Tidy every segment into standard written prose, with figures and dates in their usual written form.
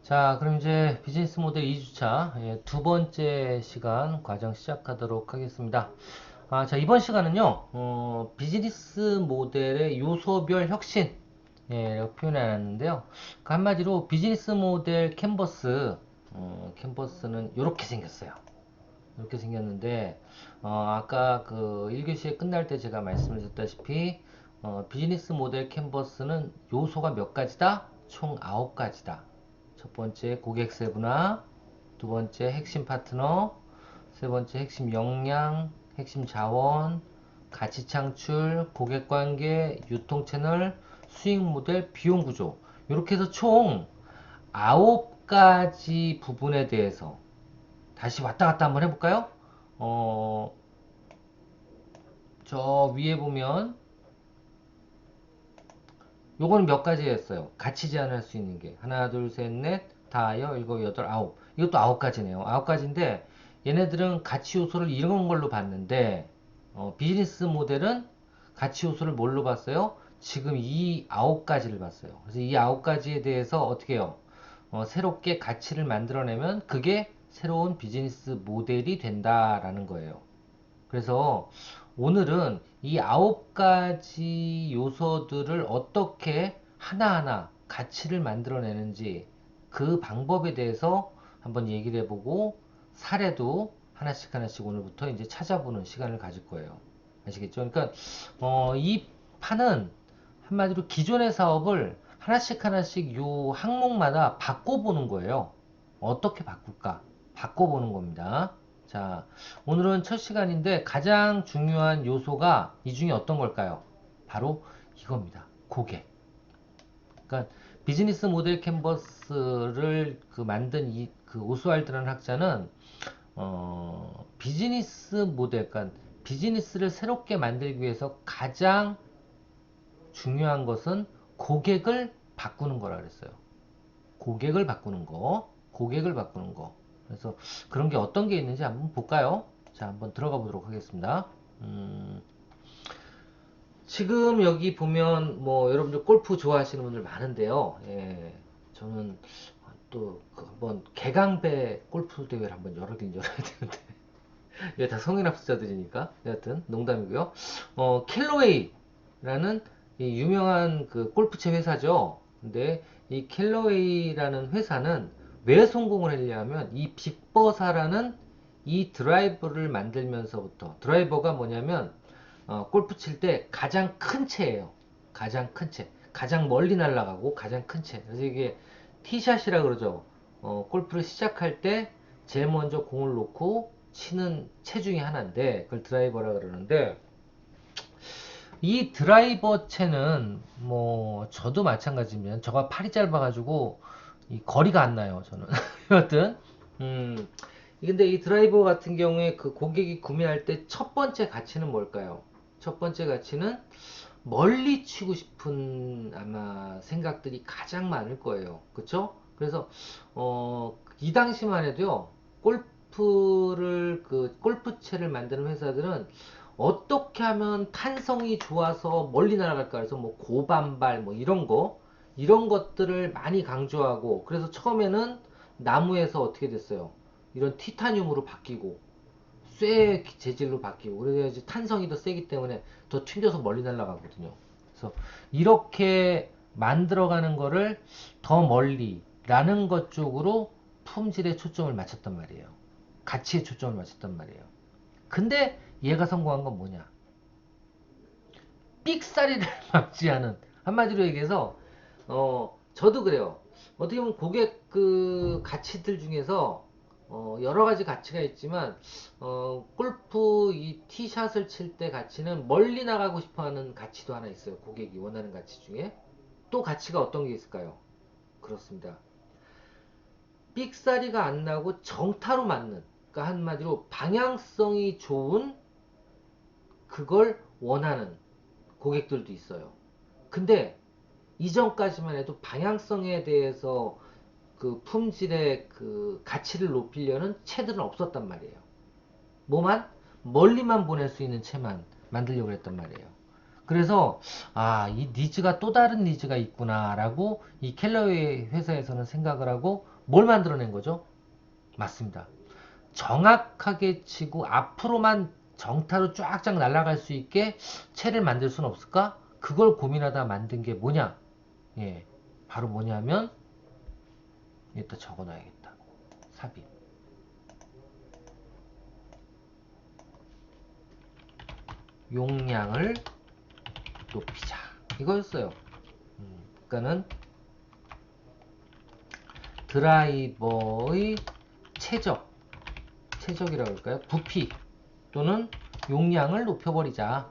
자, 그럼 이제 비즈니스 모델 2주차 두 번째 시간 과정 시작하도록 하겠습니다. 자, 이번 시간은요, 비즈니스 모델의 요소별 혁신, 라고 표현해놨는데요. 그 한마디로 비즈니스 모델 캔버스, 캔버스는 이렇게 생겼어요. 이렇게 생겼는데, 아까 그 1교시에 끝날 때 제가 말씀을 드렸다시피, 비즈니스 모델 캔버스는 요소가 몇 가지다? 총 9가지다. 첫 번째 고객 세분화, 두 번째 핵심 파트너, 세 번째 핵심 역량, 핵심 자원, 가치 창출, 고객 관계, 유통 채널, 수익 모델, 비용 구조. 이렇게 해서 총 9가지 부분에 대해서 다시 왔다 갔다 한번 해볼까요? 어, 저 위에 보면 요거는 몇 가지였어요. 같이 제한할 수 있는 게 하나, 둘, 셋, 넷, 다여, 일곱, 여덟, 아홉. 이것도 9가지네요. 9가지인데 얘네들은 가치 요소를 이런 걸로 봤는데 비즈니스 모델은 가치 요소를 뭘로 봤어요? 지금 이 9가지를 봤어요. 그래서 이 9가지에 대해서 어떻게 해요? 새롭게 가치를 만들어내면 그게 새로운 비즈니스 모델이 된다라는 거예요. 그래서 오늘은 이 9가지 요소들을 어떻게 하나하나 가치를 만들어내는지 그 방법에 대해서 한번 얘기를 해보고 사례도 하나씩 하나씩 오늘부터 이제 찾아보는 시간을 가질 거예요. 아시겠죠? 그러니까 이 판은 한마디로 기존의 사업을 하나씩 하나씩 요 항목마다 바꿔보는 거예요. 어떻게 바꿀까? 바꿔보는 겁니다. 자, 오늘은 첫 시간인데 가장 중요한 요소가 이 중에 어떤 걸까요? 바로 이겁니다. 고객. 그러니까 비즈니스 모델 캔버스를 그 만든 이 그 오스왈드라는 학자는 비즈니스 모델, 그러니까 비즈니스를 새롭게 만들기 위해서 가장 중요한 것은 고객을 바꾸는 거라 그랬어요. 고객을 바꾸는 거, 고객을 바꾸는 거. 그래서 그런 게 어떤 게 있는지 한번 볼까요? 자, 한번 들어가 보도록 하겠습니다. 음, 지금 여기 보면 뭐 여러분들 골프 좋아하시는 분들 많은데요. 예, 저는 또그 한번 개강배 골프 대회를 한번 열어야 되는데 이게 다 성인 합숙자들이니까 여하튼 농담이고요. 캘로웨이라는 이 유명한 그 골프채 회사죠. 근데 이 캘로웨이라는 회사는 왜 성공을 했냐면 이 빅버사라는 이 드라이버를 만들면서부터 드라이버가 뭐냐면 골프 칠 때 가장 큰 채예요. 가장 큰 채. 가장 멀리 날아가고 가장 큰 채. 그래서 이게 티샷이라 그러죠. 골프를 시작할 때 제일 먼저 공을 놓고 치는 채 중에 하나인데 그걸 드라이버라 그러는데 이 드라이버 채는 뭐 저도 마찬가지면 저가 팔이 짧아가지고 이 거리가 안 나요 저는. 여하튼 음 근데 이 드라이버 같은 경우에 그 고객이 구매할 때 첫 번째 가치는 뭘까요? 첫 번째 가치는 멀리 치고 싶은 아마 생각들이 가장 많을 거예요. 그쵸? 그래서 이 당시만 해도요. 골프를 그 골프채를 만드는 회사들은 어떻게 하면 탄성이 좋아서 멀리 날아갈까 해서 뭐 고반발 뭐 이런 것들을 많이 강조하고 그래서 처음에는 나무에서 어떻게 됐어요? 이런 티타늄으로 바뀌고 쇠 재질로 바뀌고 그래야지 탄성이 더 세기 때문에 더 튕겨서 멀리 날아가거든요. 그래서 이렇게 만들어가는 거를 더 멀리 라는 것 쪽으로 품질에 초점을 맞췄단 말이에요. 가치에 초점을 맞췄단 말이에요. 근데 얘가 성공한 건 뭐냐? 삑사리를 막지 않은 한마디로 얘기해서 저도 그래요. 어떻게 보면 고객 그 가치들 중에서 여러 가지 가치가 있지만 골프 이 티샷을 칠 때 가치는 멀리 나가고 싶어하는 가치도 하나 있어요. 고객이 원하는 가치 중에 또 가치가 어떤 게 있을까요? 그렇습니다. 삑사리가 안 나고 정타로 맞는 그러니까 한마디로 방향성이 좋은 그걸 원하는 고객들도 있어요. 근데 이전까지만 해도 방향성에 대해서 그 품질의 그 가치를 높이려는 채들은 없었단 말이에요. 뭐만 멀리만 보낼 수 있는 채만 만들려고 했단 말이에요. 그래서 이 니즈가 또 다른 니즈가 있구나라고 이 켈러웨이 회사에서는 생각을 하고 뭘 만들어낸 거죠? 맞습니다. 정확하게 치고 앞으로만 정타로 쫙쫙 날아갈 수 있게 채를 만들 수는 없을까? 그걸 고민하다 만든 게 뭐냐? 예, 바로 뭐냐면 여기다 적어놔야겠다. 삽입. 용량을 높이자. 이거였어요. 그러니까는 드라이버의 최적이라고 할까요? 부피 또는 용량을 높여버리자.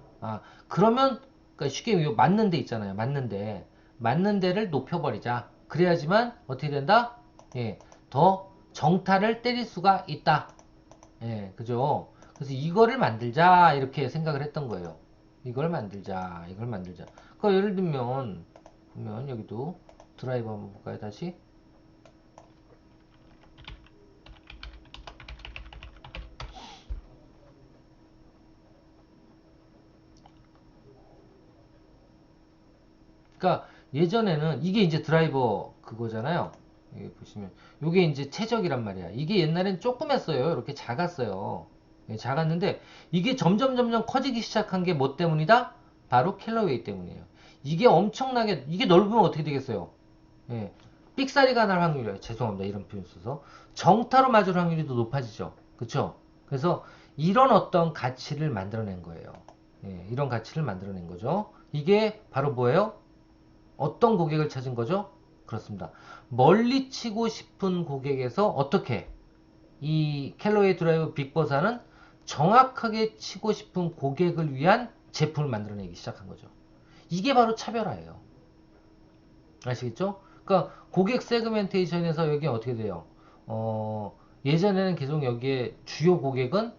그러면 그러니까 쉽게 맞는 데 있잖아요. 맞는 데를 높여버리자. 그래야지만 어떻게 된다? 예, 더 정타를 때릴 수가 있다. 예, 그죠? 그래서 이거를 만들자 이렇게 생각을 했던 거예요. 이걸 만들자. 그러니까 예를 들면 보면 여기도 드라이버 한번 볼까요? 다시. 그러니까 예전에는 이게 이제 드라이버 그거잖아요. 여기 보시면 이게 이제 최적이란 말이야. 이게 옛날엔 조그맸어요. 이렇게 작았어요. 예, 작았는데 이게 점점 커지기 시작한 게 뭐 때문이다? 바로 캘러웨이 때문이에요. 이게 엄청나게 이게 넓으면 어떻게 되겠어요? 예, 삑사리가 날 확률이에요. 죄송합니다. 이런 표현 써서 정타로 맞을 확률이 더 높아지죠. 그쵸? 그래서 이런 어떤 가치를 만들어낸 거예요. 예, 이런 가치를 만들어낸 거죠. 이게 바로 뭐예요? 어떤 고객을 찾은 거죠? 그렇습니다. 멀리 치고 싶은 고객에서 어떻게 이 캘로웨이 드라이브 빅버사는 정확하게 치고 싶은 고객을 위한 제품을 만들어내기 시작한 거죠. 이게 바로 차별화예요. 아시겠죠? 그러니까 고객 세그멘테이션에서 여기 어떻게 돼요? 예전에는 계속 여기에 주요 고객은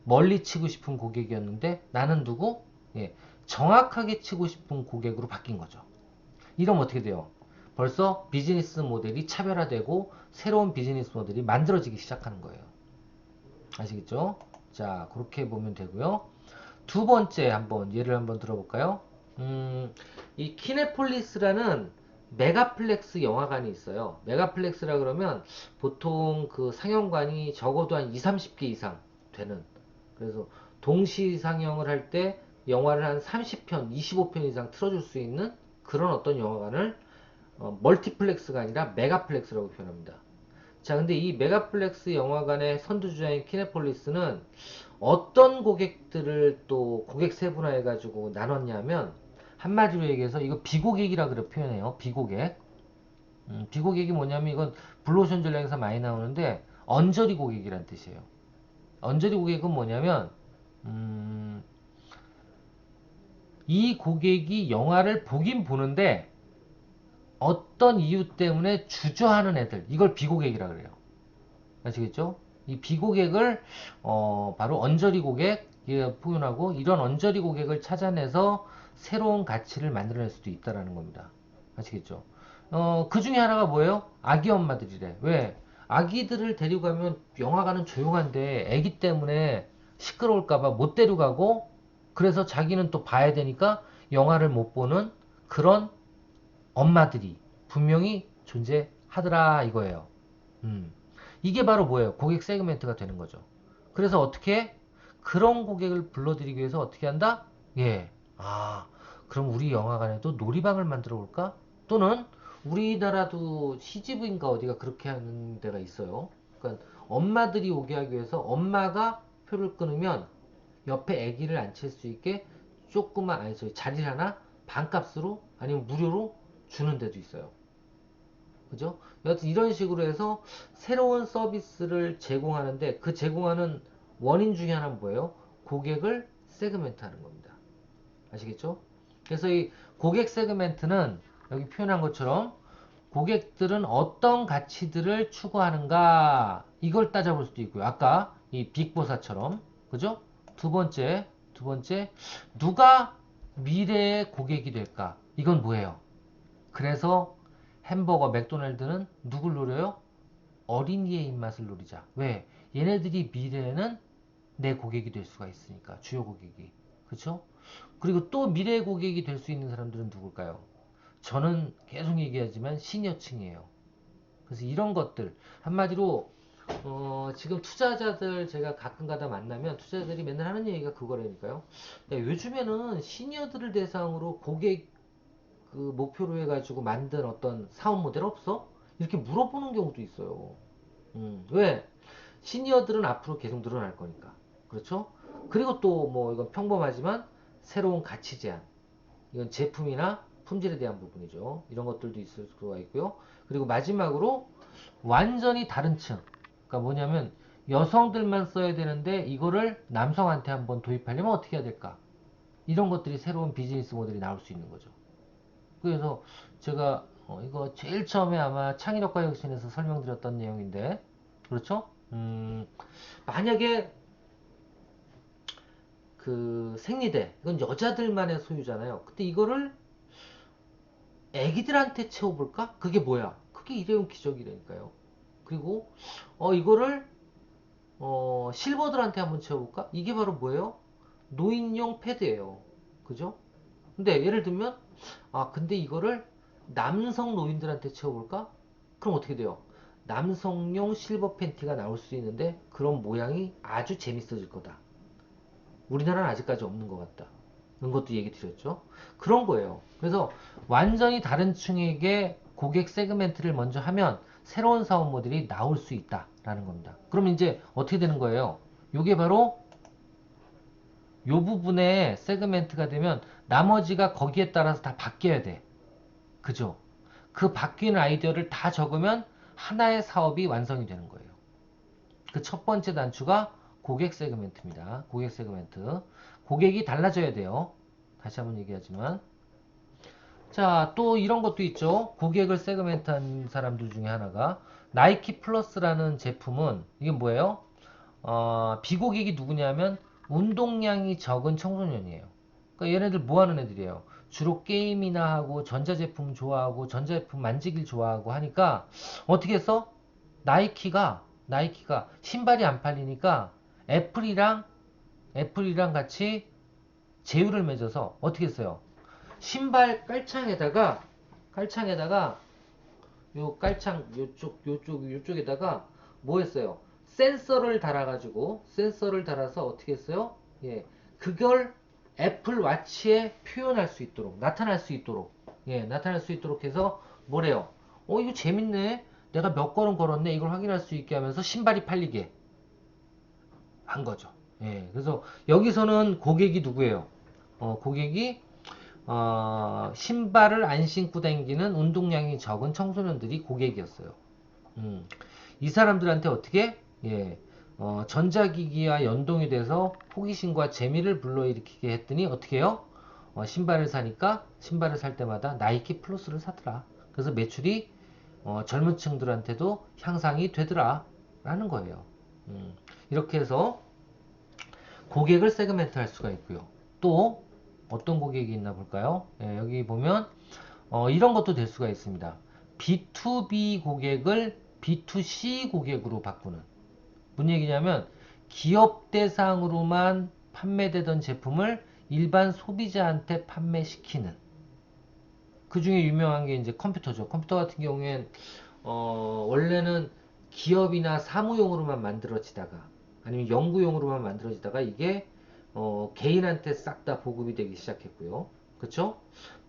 멀리 치고 싶은 고객이었는데 나는 누구? 예, 정확하게 치고 싶은 고객으로 바뀐 거죠. 이러면 어떻게 돼요? 벌써 비즈니스 모델이 차별화되고 새로운 비즈니스 모델이 만들어지기 시작하는 거예요. 아시겠죠? 자, 그렇게 보면 되고요. 두 번째 한번 예를 한번 들어볼까요? 이 키네폴리스라는 메가플렉스 영화관이 있어요. 메가플렉스라 그러면 보통 그 상영관이 적어도 한 2, 30개 이상 되는. 그래서 동시 상영을 할 때 영화를 한 30편, 25편 이상 틀어줄 수 있는 그런 어떤 영화관을 멀티플렉스가 아니라 메가플렉스라고 표현합니다. 자, 근데 이 메가플렉스 영화관의 선두주자인 키네폴리스는 어떤 고객들을 또 고객 세분화해가지고 나눴냐면 한마디로 얘기해서 이거 비고객이라 그래 표현해요. 비고객. 비고객이 뭐냐면 이건 블루오션 전략에서 많이 나오는데 언저리 고객이란 뜻이에요. 언저리 고객은 뭐냐면 이 고객이 영화를 보긴 보는데 어떤 이유 때문에 주저하는 애들 이걸 비고객이라 그래요. 아시겠죠? 이 비고객을 바로 언저리 고객 표현하고 이런 언저리 고객을 찾아내서 새로운 가치를 만들어낼 수도 있다라는 겁니다. 아시겠죠? 그 중에 하나가 뭐예요? 아기 엄마들이래. 왜? 아기들을 데리고 가면 영화관은 조용한데 아기 때문에 시끄러울까봐 못 데려가고 그래서 자기는 또 봐야 되니까 영화를 못 보는 그런 엄마들이 분명히 존재하더라 이거예요. 음. 이게 바로 뭐예요? 고객 세그멘트가 되는 거죠. 그래서 어떻게 그런 고객을 불러들이기 위해서 어떻게 한다? 예. 그럼 우리 영화관에도 놀이방을 만들어 볼까? 또는 우리나라도 CGV인가 어디가 그렇게 하는 데가 있어요. 그러니까 엄마들이 오게 하기 위해서 엄마가 표를 끊으면 옆에 아기를 앉힐 수 있게 조그만 아니 저 자리 하나 반값으로 아니면 무료로 주는 데도 있어요. 그죠? 여하튼 이런 식으로 해서 새로운 서비스를 제공하는데 그 제공하는 원인 중에 하나는 뭐예요? 고객을 세그멘트 하는 겁니다. 아시겠죠? 그래서 이 고객 세그멘트는 여기 표현한 것처럼 고객들은 어떤 가치들을 추구하는가 이걸 따져볼 수도 있고요. 아까 이 빅보사처럼 그죠? 두 번째 누가 미래의 고객이 될까? 이건 뭐예요? 그래서 햄버거 맥도날드는 누굴 노려요? 어린이의 입맛을 노리자. 왜? 얘네들이 미래에는 내 고객이 될 수가 있으니까. 주요 고객이. 그쵸? 그리고 또 미래의 고객이 될 수 있는 사람들은 누굴까요? 저는 계속 얘기하지만 시니어층이에요. 그래서 이런 것들 한마디로 지금 투자자들 제가 가끔가다 만나면 투자자들이 맨날 하는 얘기가 그거라니까요. 야, 요즘에는 시니어들을 대상으로 고객 그 목표로 해가지고 만든 어떤 사업 모델 없어? 이렇게 물어보는 경우도 있어요. 왜? 시니어들은 앞으로 계속 늘어날 거니까. 그렇죠? 그리고 또 뭐 이건 평범하지만 새로운 가치 제한. 이건 제품이나 품질에 대한 부분이죠. 이런 것들도 있을 수가 있고요. 그리고 마지막으로 완전히 다른 층. 그러니까 뭐냐면 여성들만 써야 되는데 이거를 남성한테 한번 도입하려면 어떻게 해야 될까? 이런 것들이 새로운 비즈니스 모델이 나올 수 있는 거죠. 그래서 제가 이거 제일 처음에 아마 창의력과 혁신에서 설명드렸던 내용인데 그렇죠? 만약에 그 생리대 이건 여자들만의 소유잖아요. 근데 이거를 애기들한테 채워볼까? 그게 뭐야? 그게 일회용 기적이라니까요. 그리고 이거를 실버들한테 한번 채워볼까? 이게 바로 뭐예요? 노인용 패드예요. 그죠? 근데 예를 들면 근데 이거를 남성 노인들한테 채워볼까? 그럼 어떻게 돼요? 남성용 실버 팬티가 나올 수 있는데 그런 모양이 아주 재밌어질 거다. 우리나라는 아직까지 없는 것 같다. 이런 것도 얘기 드렸죠. 그런 거예요. 그래서 완전히 다른 층에게 고객 세그멘트를 먼저 하면 새로운 사업 모델이 나올 수 있다라는 겁니다. 그럼 이제 어떻게 되는 거예요? 이게 바로 요 부분에 세그멘트가 되면 나머지가 거기에 따라서 다 바뀌어야 돼. 그죠? 그 바뀌는 아이디어를 다 적으면 하나의 사업이 완성이 되는 거예요. 그 첫 번째 단추가 고객 세그멘트입니다. 고객 세그멘트. 고객이 달라져야 돼요. 다시 한번 얘기하지만. 자, 또 이런 것도 있죠. 고객을 세그멘트한 사람들 중에 하나가 나이키 플러스라는 제품은 이게 뭐예요? 비고객이 누구냐면 운동량이 적은 청소년이에요. 그러니까 얘네들 뭐 하는 애들이에요? 주로 게임이나 하고 전자제품 좋아하고 전자제품 만지길 좋아하고 하니까 어떻게 했어? 나이키가 신발이 안 팔리니까 애플이랑 같이 제휴를 맺어서 어떻게 했어요? 신발 깔창에다가 요 깔창 요쪽에다가 뭐 했어요? 센서를 달아서 어떻게 했어요? 예, 그걸 애플 와치에 표현할 수 있도록 나타날 수 있도록 해서 뭐래요? 이거 재밌네. 내가 몇 걸음 걸었네. 이걸 확인할 수 있게 하면서 신발이 팔리게 한 거죠. 예, 그래서 여기서는 고객이 누구예요? 고객이 신발을 안 신고 다니는 운동량이 적은 청소년들이 고객이었어요. 음, 이 사람들한테 어떻게 전자기기와 연동이 돼서 호기심과 재미를 불러일으키게 했더니 어떻게 해요? 신발을 살 때마다 나이키 플러스를 사더라. 그래서 매출이 젊은 층들한테도 향상이 되더라 라는 거예요. 이렇게 해서 고객을 세그멘트 할 수가 있고요. 또 어떤 고객이 있나 볼까요? 여기 보면 이런 것도 될 수가 있습니다. B2B 고객을 B2C 고객으로 바꾸는. 무슨 얘기냐면 기업 대상으로만 판매되던 제품을 일반 소비자한테 판매시키는. 그 중에 유명한 게 이제 컴퓨터죠. 컴퓨터 같은 경우엔 원래는 기업이나 사무용으로만 만들어지다가 아니면 연구용으로만 만들어지다가 이게 개인한테 싹 다 보급이 되기 시작했고요. 그쵸?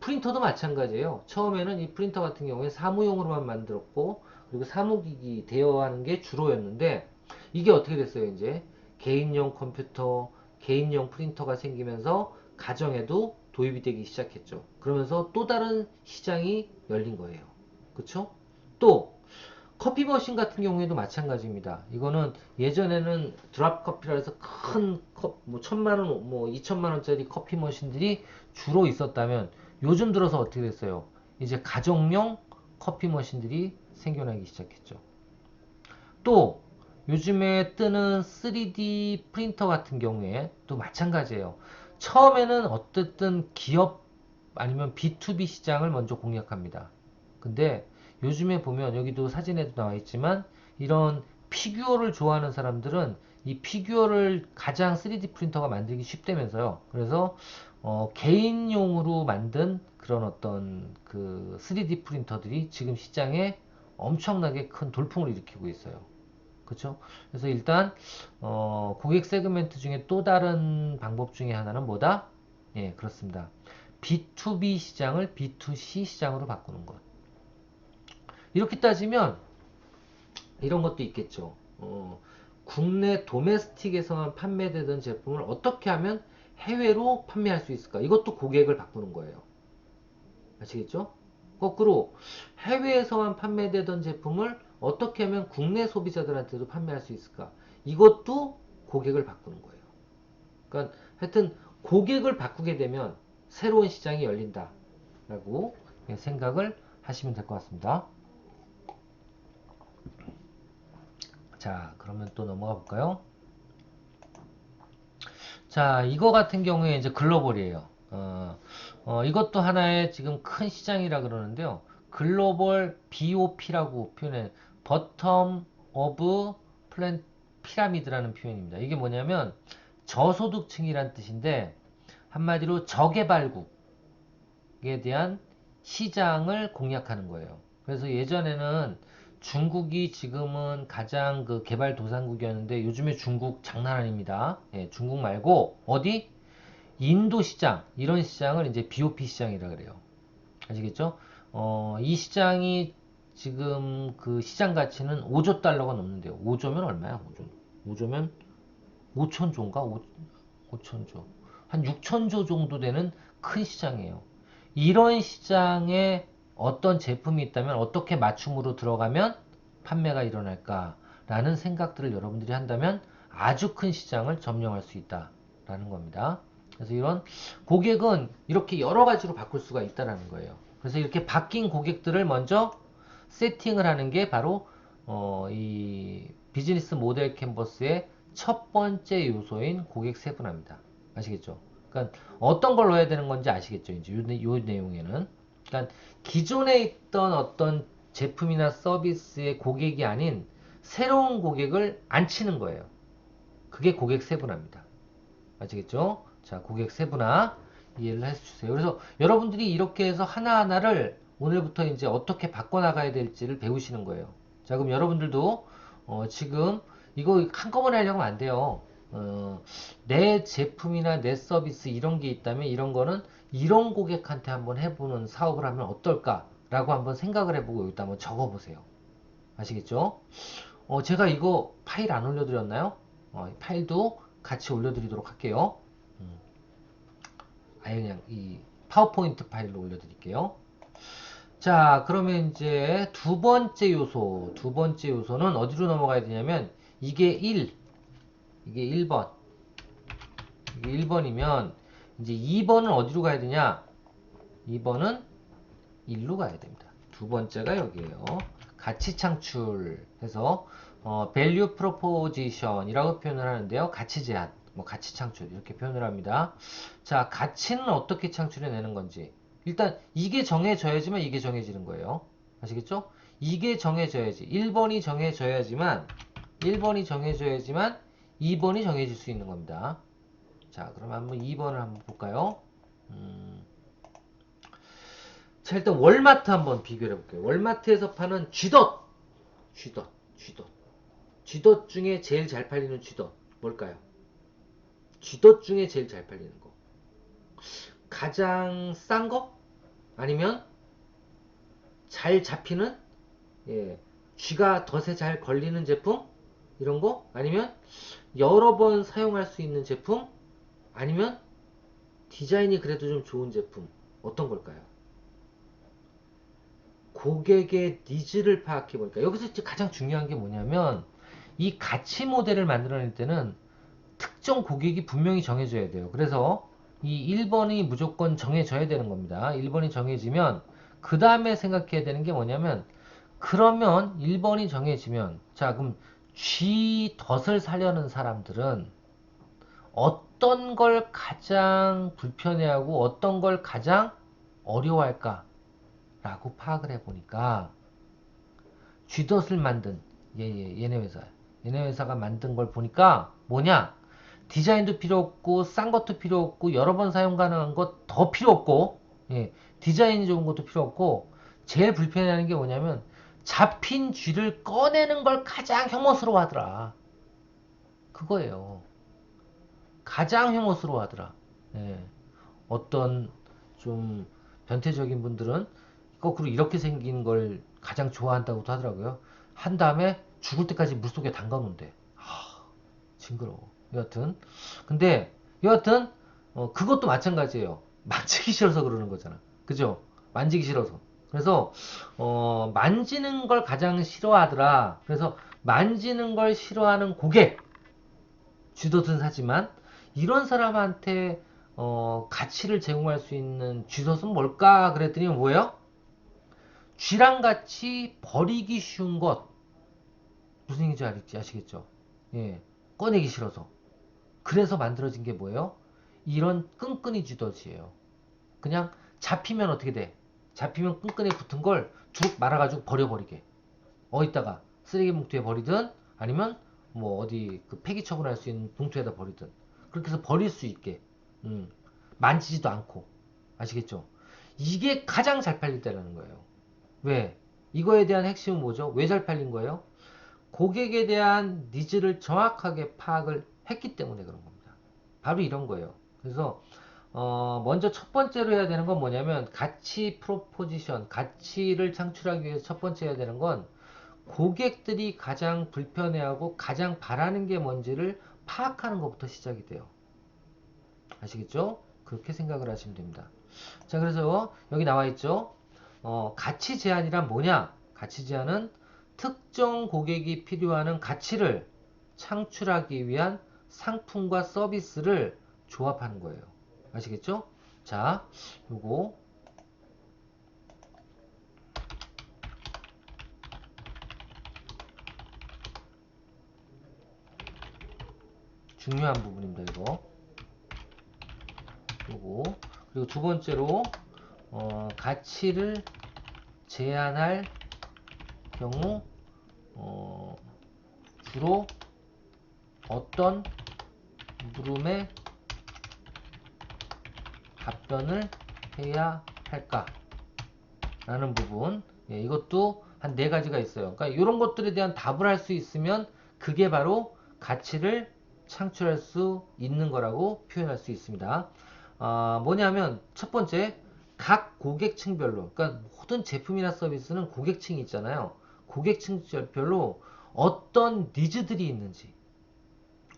프린터도 마찬가지예요. 처음에는 이 프린터 같은 경우에 사무용으로만 만들었고 그리고 사무기기 대여하는 게 주로였는데 이게 어떻게 됐어요? 이제 개인용 컴퓨터, 개인용 프린터가 생기면서 가정에도 도입이 되기 시작했죠. 그러면서 또 다른 시장이 열린 거예요. 그쵸? 또 커피 머신 같은 경우에도 마찬가지입니다. 이거는 예전에는 드랍 커피라 해서 큰 뭐 1000만원, 뭐 2000만원짜리 커피 머신들이 주로 있었다면 요즘 들어서 어떻게 됐어요? 이제 가정용 커피 머신들이 생겨나기 시작했죠. 또 요즘에 뜨는 3D 프린터 같은 경우에 또 마찬가지예요. 처음에는 어쨌든 기업 아니면 B2B 시장을 먼저 공략합니다. 근데 요즘에 보면 여기도 사진에도 나와 있지만 이런 피규어를 좋아하는 사람들은 이 피규어를 가장 3D 프린터가 만들기 쉽다면서요. 그래서 개인용으로 만든 그런 어떤 그 3D 프린터들이 지금 시장에 엄청나게 큰 돌풍을 일으키고 있어요. 그렇죠? 그래서 일단 고객 세그멘트 중에 또 다른 방법 중에 하나는 뭐다? 예, 그렇습니다. B2B 시장을 B2C 시장으로 바꾸는 것. 이렇게 따지면 이런 것도 있겠죠. 국내 도메스틱에서만 판매되던 제품을 어떻게 하면 해외로 판매할 수 있을까? 이것도 고객을 바꾸는 거예요. 아시겠죠? 거꾸로 해외에서만 판매되던 제품을 어떻게 하면 국내 소비자들한테도 판매할 수 있을까? 이것도 고객을 바꾸는 거예요. 그러니까 하여튼 고객을 바꾸게 되면 새로운 시장이 열린다 라고 생각을 하시면 될 것 같습니다. 자, 그러면 또 넘어가 볼까요? 자, 이거 같은 경우에 이제 글로벌이에요. 이것도 하나의 지금 큰 시장이라 그러는데요. 글로벌 BOP라고 표현해, Bottom of 피라미드라는 표현입니다. 이게 뭐냐면 저소득층이란 뜻인데 한마디로 저개발국에 대한 시장을 공략하는 거예요. 그래서 예전에는 중국이 지금은 가장 그 개발도상국이었는데 요즘에 중국 장난 아닙니다. 예, 중국 말고 어디? 인도 시장, 이런 시장을 이제 BOP 시장이라 그래요. 아시겠죠? 이 시장이 지금 그 시장 가치는 5조 달러가 넘는데요. 5조면 얼마야? 5조면 5천조인가? 5천조. 한 6천조 정도 되는 큰 시장이에요. 이런 시장에 어떤 제품이 있다면 어떻게 맞춤으로 들어가면 판매가 일어날까라는 생각들을 여러분들이 한다면 아주 큰 시장을 점령할 수 있다라는 겁니다. 그래서 이런 고객은 이렇게 여러 가지로 바꿀 수가 있다는 거예요. 그래서 이렇게 바뀐 고객들을 먼저 세팅을 하는 게 바로 이 비즈니스 모델 캔버스의 첫 번째 요소인 고객 세분화입니다. 아시겠죠? 그러니까 어떤 걸 넣어야 되는 건지 아시겠죠? 이제 요 내용에는. 그러니까 기존에 있던 어떤 제품이나 서비스의 고객이 아닌 새로운 고객을 앉히는 거예요. 그게 고객 세분화입니다. 아시겠죠? 자, 고객 세분화 이해를 해주세요. 그래서 여러분들이 이렇게 해서 하나하나를 오늘부터 이제 어떻게 바꿔나가야 될지를 배우시는 거예요. 자, 그럼 여러분들도 지금 이거 한꺼번에 하려고 하면 안 돼요. 내 제품이나 내 서비스 이런 게 있다면 이런 거는 이런 고객한테 한번 해보는 사업을 하면 어떨까라고 한번 생각을 해보고 여기다 한번 적어보세요. 아시겠죠? 제가 이거 파일 안 올려드렸나요? 파일도 같이 올려드리도록 할게요. 아예 그냥 이 파워포인트 파일로 올려드릴게요. 자, 그러면 이제 두 번째 요소는 어디로 넘어가야 되냐면 이게 1, 이게 1번, 이게 1번이면 이제 2번은 어디로 가야 되냐? 2번은 1로 가야 됩니다. 두 번째가 여기에요. 가치 창출해서 value proposition이라고 표현을 하는데요. 가치 제한, 뭐 가치 창출 이렇게 표현을 합니다. 자, 가치는 어떻게 창출해내는 건지 일단 이게 정해져야지만 이게 정해지는 거예요. 아시겠죠? 이게 정해져야지 1번이 정해져야지만 2번이 정해질 수 있는 겁니다. 자, 그럼 한번 2번을 한번 볼까요? 자, 일단 월마트 한번 비교를 해볼게요. 월마트에서 파는 쥐덫 중에 제일 잘 팔리는 쥐덫 뭘까요? 쥐덫 중에 제일 잘 팔리는 거 가장 싼 거? 아니면 잘 잡히는 쥐가 덫에 잘 걸리는 제품? 이런 거? 아니면 여러 번 사용할 수 있는 제품? 아니면 디자인이 그래도 좀 좋은 제품? 어떤 걸까요? 고객의 니즈를 파악해 보니까 여기서 가장 중요한 게 뭐냐면 이 가치 모델을 만들어낼 때는 특정 고객이 분명히 정해져야 돼요. 그래서 이 1번이 무조건 정해져야 되는 겁니다. 1번이 정해지면 그 다음에 생각해야 되는 게 뭐냐면 그러면 1번이 정해지면 자 그럼 쥐 덫을 사려는 사람들은 어떤 걸 가장 불편해하고 어떤 걸 가장 어려워할까 라고 파악을 해보니까 쥐덫을 만든 얘네 회사가 만든 걸 보니까 뭐냐 디자인도 필요 없고 싼 것도 필요 없고 여러 번 사용 가능한 것 더 필요 없고 디자인이 좋은 것도 필요 없고 제일 불편해하는 게 뭐냐면 잡힌 쥐를 꺼내는 걸 가장 혐오스러워 하더라. 그거예요. 가장 혐오스러워 하더라. 예. 어떤 좀 변태적인 분들은 거꾸로 이렇게 생긴 걸 가장 좋아한다고도 하더라고요. 한 다음에 죽을 때까지 물속에 담가놓은대. 징그러워. 여하튼 근데 여하튼 그것도 마찬가지예요. 만지기 싫어서 그러는 거잖아. 그죠? 만지기 싫어서. 그래서 만지는 걸 가장 싫어하더라. 그래서 만지는 걸 싫어하는 고객, 쥐덫은 사지만 이런 사람한테 가치를 제공할 수 있는 쥐덫은 뭘까? 그랬더니 뭐예요? 쥐랑 같이 버리기 쉬운 것. 무슨 얘기인지 아시겠죠? 예, 꺼내기 싫어서. 그래서 만들어진 게 뭐예요? 이런 끈끈이 쥐덫이에요. 그냥 잡히면 어떻게 돼? 잡히면 끈끈이 붙은 걸 쭉 말아가지고 버려버리게. 어디다가 쓰레기 봉투에 버리든 아니면 뭐 어디 그 폐기 처분할 수 있는 봉투에다 버리든 그렇게 해서 버릴 수 있게 만지지도 않고 아시겠죠? 이게 가장 잘 팔릴 때라는 거예요. 왜? 이거에 대한 핵심은 뭐죠? 왜 잘 팔린 거예요? 고객에 대한 니즈를 정확하게 파악을 했기 때문에 그런 겁니다. 바로 이런 거예요. 그래서 먼저 첫 번째로 해야 되는 건 뭐냐면 가치 프로포지션, 가치를 창출하기 위해서 첫 번째 해야 되는 건 고객들이 가장 불편해하고 가장 바라는 게 뭔지를 파악하는 것부터 시작이 돼요. 아시겠죠? 그렇게 생각을 하시면 됩니다. 자, 그래서 여기 나와 있죠. 가치 제한이란 뭐냐? 가치 제한은 특정 고객이 필요하는 가치를 창출하기 위한 상품과 서비스를 조합하는 거예요. 아시겠죠? 자, 요거 중요한 부분입니다. 요거 그리고 두 번째로 가치를 제한할 경우 주로 어떤 물음에 답변을 해야 할까? 라는 부분. 예, 이것도 한 네 가지가 있어요. 그러니까 이런 것들에 대한 답을 할 수 있으면 그게 바로 가치를 창출할 수 있는 거라고 표현할 수 있습니다. 뭐냐면 첫 번째, 각 고객층별로, 그러니까 모든 제품이나 서비스는 고객층이 있잖아요. 고객층별로 어떤 니즈들이 있는지,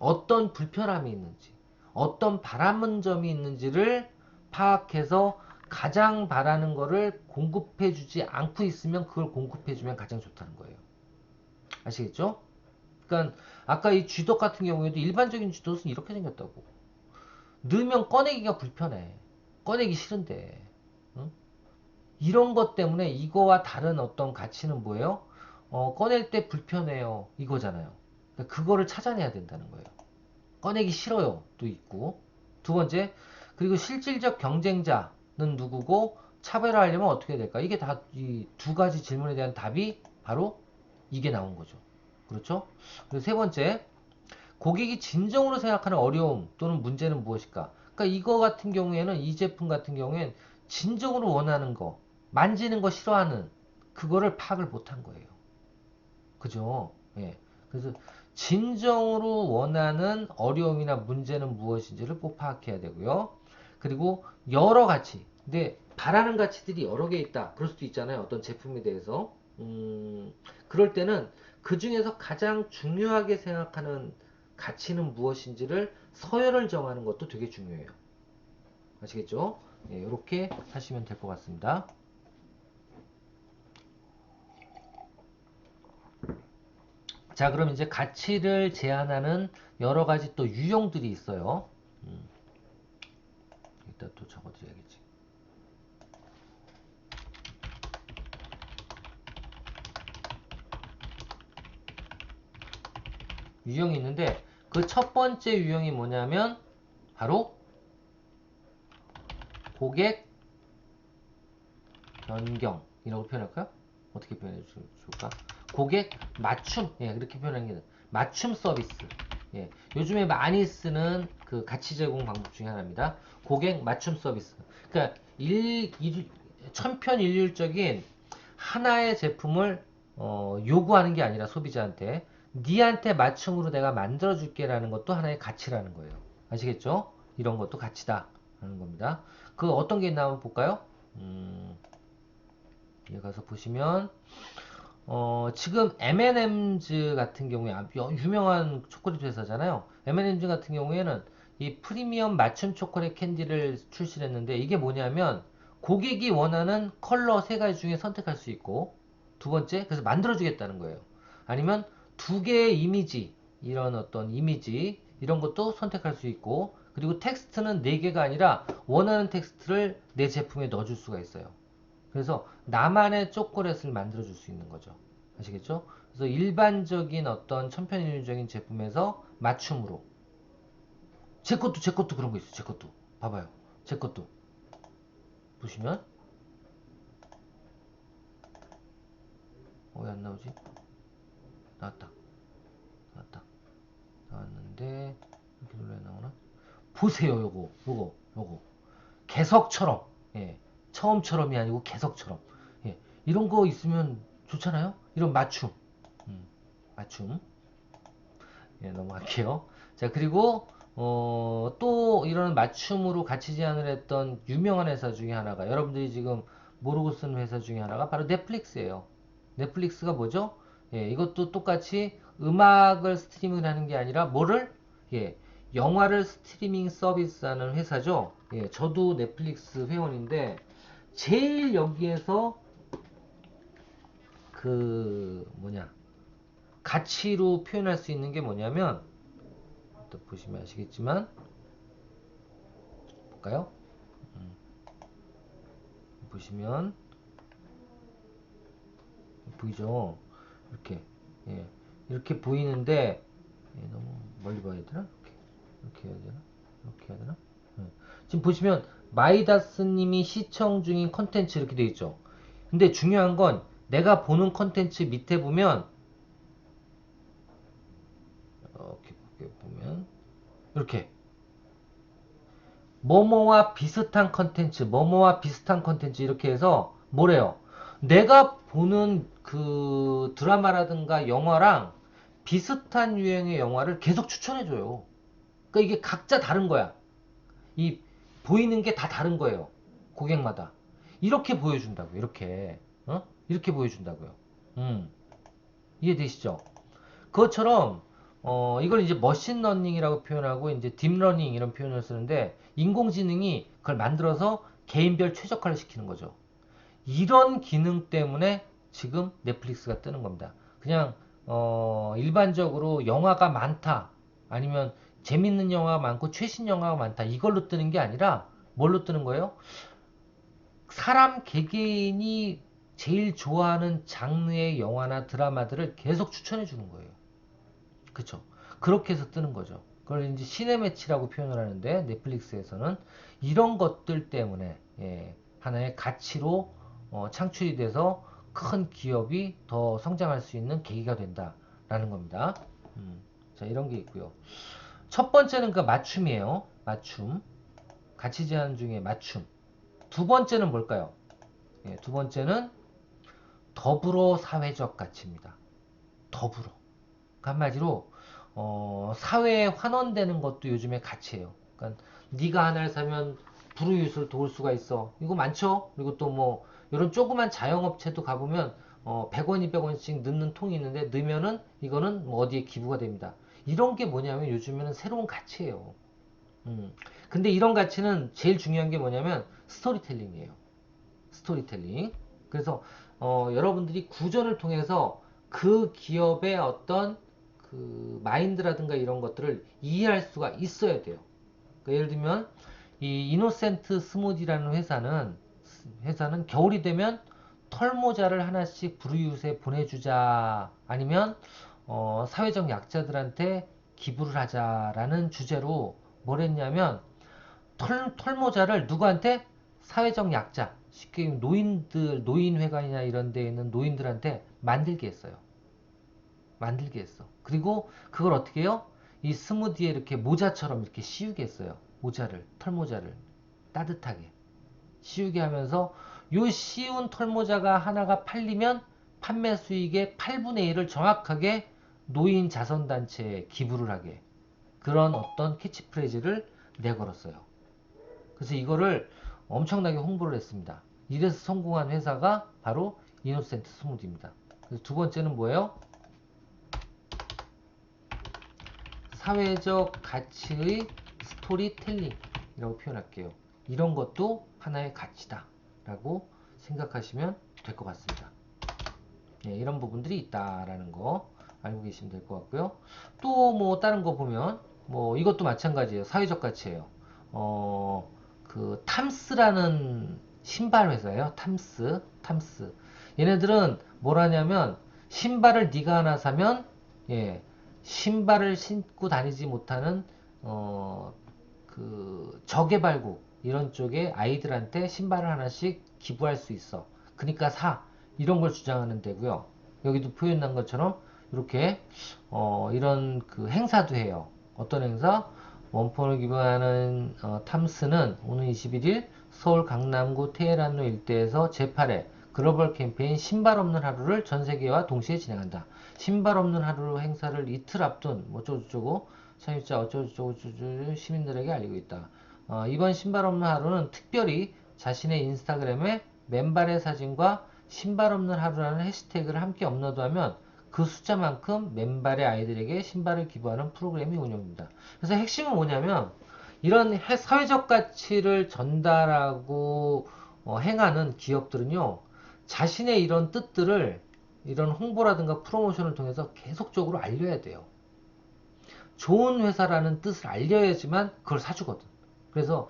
어떤 불편함이 있는지, 어떤 바라는 점이 있는지를 파악해서 가장 바라는 거를 공급해 주지 않고 있으면 그걸 공급해 주면 가장 좋다는 거예요. 아시겠죠? 그러니까 아까 이 쥐덫 같은 경우에도 일반적인 쥐덫은 이렇게 생겼다고. 넣으면 꺼내기가 불편해. 꺼내기 싫은데. 응? 이런 것 때문에 이거와 다른 어떤 가치는 뭐예요? 꺼낼 때 불편해요. 이거잖아요. 그러니까 그거를 찾아내야 된다는 거예요. 꺼내기 싫어요. 또 있고. 두 번째, 그리고 실질적 경쟁자는 누구고 차별화하려면 어떻게 해야 될까? 이게 다 이 두 가지 질문에 대한 답이 바로 이게 나온 거죠. 그렇죠? 그리고 세 번째, 고객이 진정으로 생각하는 어려움 또는 문제는 무엇일까? 그러니까 이거 같은 경우에는 이 제품 같은 경우엔 진정으로 원하는 거, 만지는 거 싫어하는 그거를 파악을 못한 거예요. 그죠? 예. 그래서 진정으로 원하는 어려움이나 문제는 무엇인지를 꼭 파악해야 되고요. 그리고 여러 가치. 근데 바라는 가치들이 여러 개 있다. 그럴 수도 있잖아요. 어떤 제품에 대해서. 그럴 때는 그 중에서 가장 중요하게 생각하는 가치는 무엇인지를 서열을 정하는 것도 되게 중요해요. 아시겠죠? 예, 이렇게 하시면 될 것 같습니다. 자, 그럼 이제 가치를 제한하는 여러 가지 또 유형들이 있어요. 이따 또 적어드려야겠지. 유형이 있는데 그 첫 번째 유형이 뭐냐면 바로 고객 변경이라고 표현할까요? 어떻게 표현해 줄까? 고객 맞춤, 예, 이렇게 표현하는 게 맞춤 서비스. 예, 요즘에 많이 쓰는 그 가치 제공 방법 중에 하나입니다. 고객 맞춤 서비스. 그러니까 천편일률적인 하나의 제품을 요구하는 게 아니라 소비자한테 니한테 맞춤으로 내가 만들어줄게 라는 것도 하나의 가치라는 거예요. 아시겠죠? 이런 것도 가치다 하는 겁니다. 그 어떤 게 있나 한번 볼까요? 여기 가서 보시면 지금 M&M's 같은 경우에 유명한 초콜릿 회사잖아요. M&M's 같은 경우에는 이 프리미엄 맞춤 초콜릿 캔디를 출시했는데 이게 뭐냐면 고객이 원하는 컬러 세 가지 중에 선택할 수 있고 두 번째 그래서 만들어주겠다는 거예요. 아니면 두 개의 이미지 이런 어떤 이미지 이런 것도 선택할 수 있고 그리고 텍스트는 네 개가 아니라 원하는 텍스트를 내 제품에 넣어줄 수가 있어요. 그래서 나만의 초콜릿을 만들어 줄 수 있는 거죠. 아시겠죠? 그래서 일반적인 어떤 천편일률적인 제품에서 맞춤으로 제 것도 그런 거 있어요. 제 것도 봐봐요. 제 것도 보시면 왜 안 나오지? 나왔다. 나왔다. 나왔는데 이렇게 눌러야 나오나? 보세요. 요거 개석처럼 예. 처음처럼이 아니고 개석처럼 예. 이런 거 있으면 좋잖아요. 이런 맞춤 맞춤 예, 넘어갈게요. 자, 그리고 또 이런 맞춤으로 가치 제안을 했던 유명한 회사 중에 하나가 여러분들이 지금 모르고 쓰는 회사 중에 하나가 바로 넷플릭스예요. 넷플릭스가 뭐죠? 예, 이것도 똑같이 음악을 스트리밍을 하는 게 아니라 뭐를 예, 영화를 스트리밍 서비스하는 회사죠. 예, 저도 넷플릭스 회원인데 제일 여기에서 그 뭐냐 가치로 표현할 수 있는 게 뭐냐면 또 보시면 아시겠지만 볼까요? 보시면 보이죠? 이렇게 예, 이렇게 보이는데 예, 너무 멀리 봐야 되나? 이렇게 해야 되나? 이렇게 해야 되나? 예. 지금 보시면 마이다스님이 시청 중인 컨텐츠 이렇게 되어 있죠. 근데 중요한 건 내가 보는 컨텐츠 밑에 보면 이렇게 보면 이렇게 뭐뭐와 비슷한 컨텐츠, 뭐뭐와 비슷한 컨텐츠 이렇게 해서 뭐래요? 내가 보는 그 드라마라든가 영화랑 비슷한 유행의 영화를 계속 추천해줘요. 그러니까 이게 각자 다른 거야. 이 보이는 게 다 다른 거예요. 고객마다. 이렇게 보여준다고요. 이렇게. 이렇게 보여준다고요. 음, 이해되시죠? 그것처럼 이걸 이제 머신러닝이라고 표현하고 이제 딥러닝 이런 표현을 쓰는데 인공지능이 그걸 만들어서 개인별 최적화를 시키는 거죠. 이런 기능 때문에 지금 넷플릭스가 뜨는 겁니다. 그냥 일반적으로 영화가 많다 아니면 재밌는 영화가 많고 최신 영화가 많다 이걸로 뜨는 게 아니라 뭘로 뜨는 거예요? 사람 개개인이 제일 좋아하는 장르의 영화나 드라마들을 계속 추천해 주는 거예요. 그쵸. 그렇게 해서 뜨는 거죠. 그걸 이제 시네매치라고 표현을 하는데 넷플릭스에서는 이런 것들 때문에 예, 하나의 가치로 창출이 돼서 큰 기업이 더 성장할 수 있는 계기가 된다라는 겁니다. 자, 이런 게 있고요. 첫 번째는 그 맞춤이에요. 맞춤. 가치 제한 중에 맞춤. 두 번째는 뭘까요? 예, 두 번째는 더불어 사회적 가치입니다. 더불어. 그러니까 한마디로 사회에 환원되는 것도 요즘에 가치예요. 그러니까 네가 하나를 사면 불우이웃을 도울 수가 있어. 이거 많죠? 그리고 또 뭐 이런 조그만 자영업체도 가보면 100원, 200원씩 넣는 통이 있는데 넣으면은 이거는 뭐 어디에 기부가 됩니다. 이런 게 뭐냐면 요즘에는 새로운 가치예요. 음. 근데 이런 가치는 제일 중요한 게 뭐냐면 스토리텔링이에요. 스토리텔링. 그래서 여러분들이 구전을 통해서 그 기업의 어떤 그 마인드라든가 이런 것들을 이해할 수가 있어야 돼요. 그러니까 예를 들면 이 이노센트 스무디라는 회사는 겨울이 되면 털모자를 하나씩 불우이웃에 보내주자 아니면 사회적 약자들한테 기부를 하자라는 주제로 뭘 했냐면 털모자를 누구한테? 사회적 약자, 쉽게 노인들, 노인회관이나 이런 데 있는 노인들한테 만들게 했어요. 만들게 했어. 그리고 그걸 어떻게 해요? 이 스무디에 이렇게 모자처럼 이렇게 씌우게 했어요. 모자를, 털모자를. 따뜻하게. 씌우게 하면서 요 씌운 털모자가 하나가 팔리면 판매 수익의 8분의 1을 정확하게 노인 자선단체에 기부를 하게, 그런 어떤 캐치프레이즈를 내걸었어요. 그래서 이거를 엄청나게 홍보를 했습니다. 이래서 성공한 회사가 바로 이노센트 스무디입니다. 그래서 두 번째는 뭐예요? 사회적 가치의 스토리텔링이라고 표현할게요. 이런 것도 하나의 가치다 라고 생각하시면 될 것 같습니다. 예, 이런 부분들이 있다라는 거 알고 계시면 될 것 같고요. 또 뭐 다른 거 보면 뭐 이것도 마찬가지예요. 사회적 가치예요. 그 탐스라는 신발 회사예요. 탐스. 얘네들은 뭘 하냐면 신발을 네가 하나 사면, 예, 신발을 신고 다니지 못하는 그 저개발국 이런 쪽에 아이들한테 신발을 하나씩 기부할 수 있어. 그러니까 사. 이런 걸 주장하는 데고요. 여기도 표현한 것처럼 이렇게 이런 그 행사도 해요. 어떤 행사? 원폰을 기부하는 탐스는 오는 21일 서울 강남구 테헤란로 일대에서 제8회 글로벌 캠페인 신발 없는 하루를 전 세계와 동시에 진행한다. 신발 없는 하루 행사를 이틀 앞둔 어쩌고저쩌고 참여자 어쩌고저쩌고 시민들에게 알리고 있다. 이번 신발 없는 하루는 특별히 자신의 인스타그램에 맨발의 사진과 신발 없는 하루라는 해시태그를 함께 업로드하면 그 숫자만큼 맨발의 아이들에게 신발을 기부하는 프로그램이 운영됩니다. 그래서 핵심은 뭐냐면 이런 사회적 가치를 전달하고 행하는 기업들은요, 자신의 이런 뜻들을 이런 홍보라든가 프로모션을 통해서 계속적으로 알려야 돼요. 좋은 회사라는 뜻을 알려야지만 그걸 사주거든. 그래서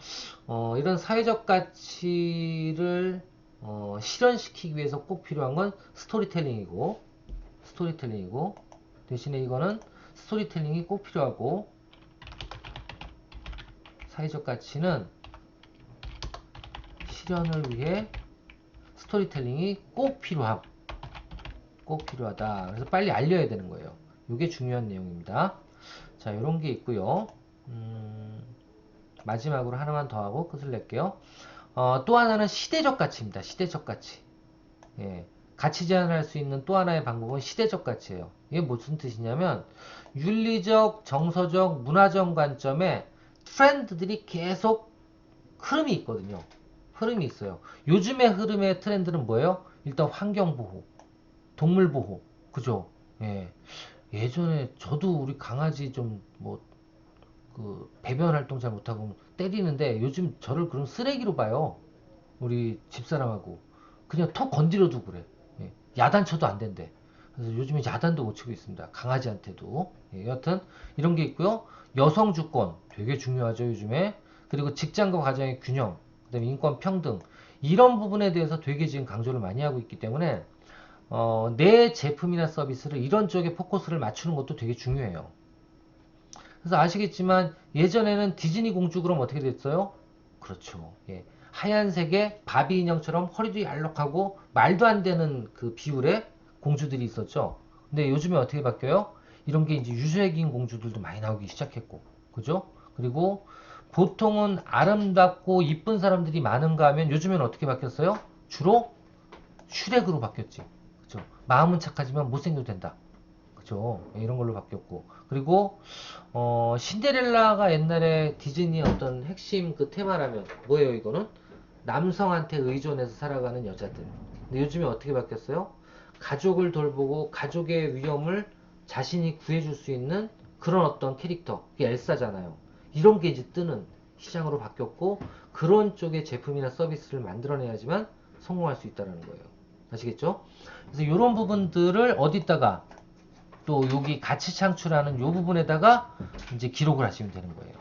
이런 사회적 가치를 실현시키기 위해서 꼭 필요한 건 스토리텔링이고 대신에 이거는 스토리텔링이 꼭 필요하고 사회적 가치는 실현을 위해 스토리텔링이 꼭 필요하다. 그래서 빨리 알려야 되는 거예요. 이게 중요한 내용입니다. 자, 이런 게 있고요. 마지막으로 하나만 더 하고 끝을 낼게요. 또 하나는 시대적 가치입니다. 시대적 가치. 예, 가치 제한할 수 있는 또 하나의 방법은 시대적 가치예요. 이게 무슨 뜻이냐면 윤리적, 정서적, 문화적 관점에 트렌드들이 계속 흐름이 있거든요. 흐름이 있어요. 요즘의 흐름의 트렌드는 뭐예요? 일단 환경보호, 동물보호, 그죠? 예. 예전에 저도 우리 강아지 좀 뭐 그 배변 활동 잘 못하고 때리는데 요즘 저를 그런 쓰레기로 봐요. 우리 집사람하고 그냥 턱 건드려도 그래. 예. 야단쳐도 안 된대. 그래서 요즘에 야단도 못 치고 있습니다. 강아지한테도. 예, 여하튼 이런 게 있고요. 여성 주권 되게 중요하죠 요즘에. 그리고 직장과 가정의 균형, 그다음에 인권 평등 이런 부분에 대해서 되게 지금 강조를 많이 하고 있기 때문에 내 제품이나 서비스를 이런 쪽에 포커스를 맞추는 것도 되게 중요해요. 그래서 아시겠지만 예전에는 디즈니 공주 그럼 어떻게 됐어요? 그렇죠. 예. 하얀색의 바비 인형처럼 허리도 알록하고 말도 안 되는 그 비율의 공주들이 있었죠. 근데 요즘에 어떻게 바뀌어요? 이런 게 이제 유색인 공주들도 많이 나오기 시작했고, 그죠? 그리고 보통은 아름답고 이쁜 사람들이 많은가 하면 요즘엔 어떻게 바뀌었어요? 주로 슈렉으로 바뀌었지. 그죠? 마음은 착하지만 못생겨도 된다. 그죠? 예, 이런 걸로 바뀌었고. 그리고 신데렐라가 옛날에 디즈니의 어떤 핵심 그 테마라면 뭐예요 이거는? 남성한테 의존해서 살아가는 여자들. 근데 요즘에 어떻게 바뀌었어요? 가족을 돌보고 가족의 위험을 자신이 구해줄 수 있는 그런 어떤 캐릭터. 그게 엘사잖아요. 이런 게 이제 뜨는 시장으로 바뀌었고 그런 쪽의 제품이나 서비스를 만들어내야지만 성공할 수 있다는 거예요. 아시겠죠? 그래서 이런 부분들을 어디다가 또 여기 가치 창출하는 요 부분에다가 이제 기록을 하시면 되는 거예요.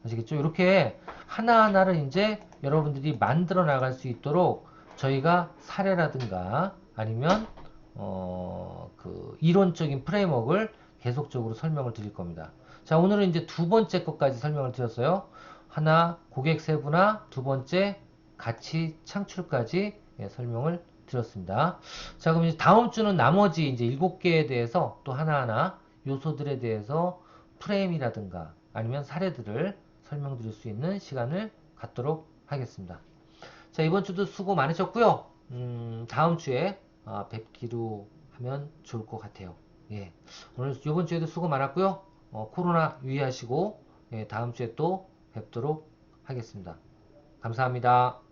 아시겠죠? 이렇게 하나하나를 이제 여러분들이 만들어 나갈 수 있도록 저희가 사례라든가 아니면 그 이론적인 프레임워크를 계속적으로 설명을 드릴 겁니다. 자, 오늘은 이제 두 번째 것까지 설명을 드렸어요. 하나, 고객 세분화, 두 번째, 가치 창출까지 설명을 드렸습니다. 자, 그럼 이제 다음 주는 나머지 이제 7개에 대해서 또 하나하나 요소들에 대해서 프레임이라든가 아니면 사례들을 설명드릴 수 있는 시간을 갖도록 하겠습니다. 자, 이번 주도 수고 많으셨고요. 다음 주에 뵙기로 하면 좋을 것 같아요. 예. 오늘 이번 주에도 수고 많았고요. 코로나 유의하시고, 예, 다음 주에 또 뵙도록 하겠습니다. 감사합니다.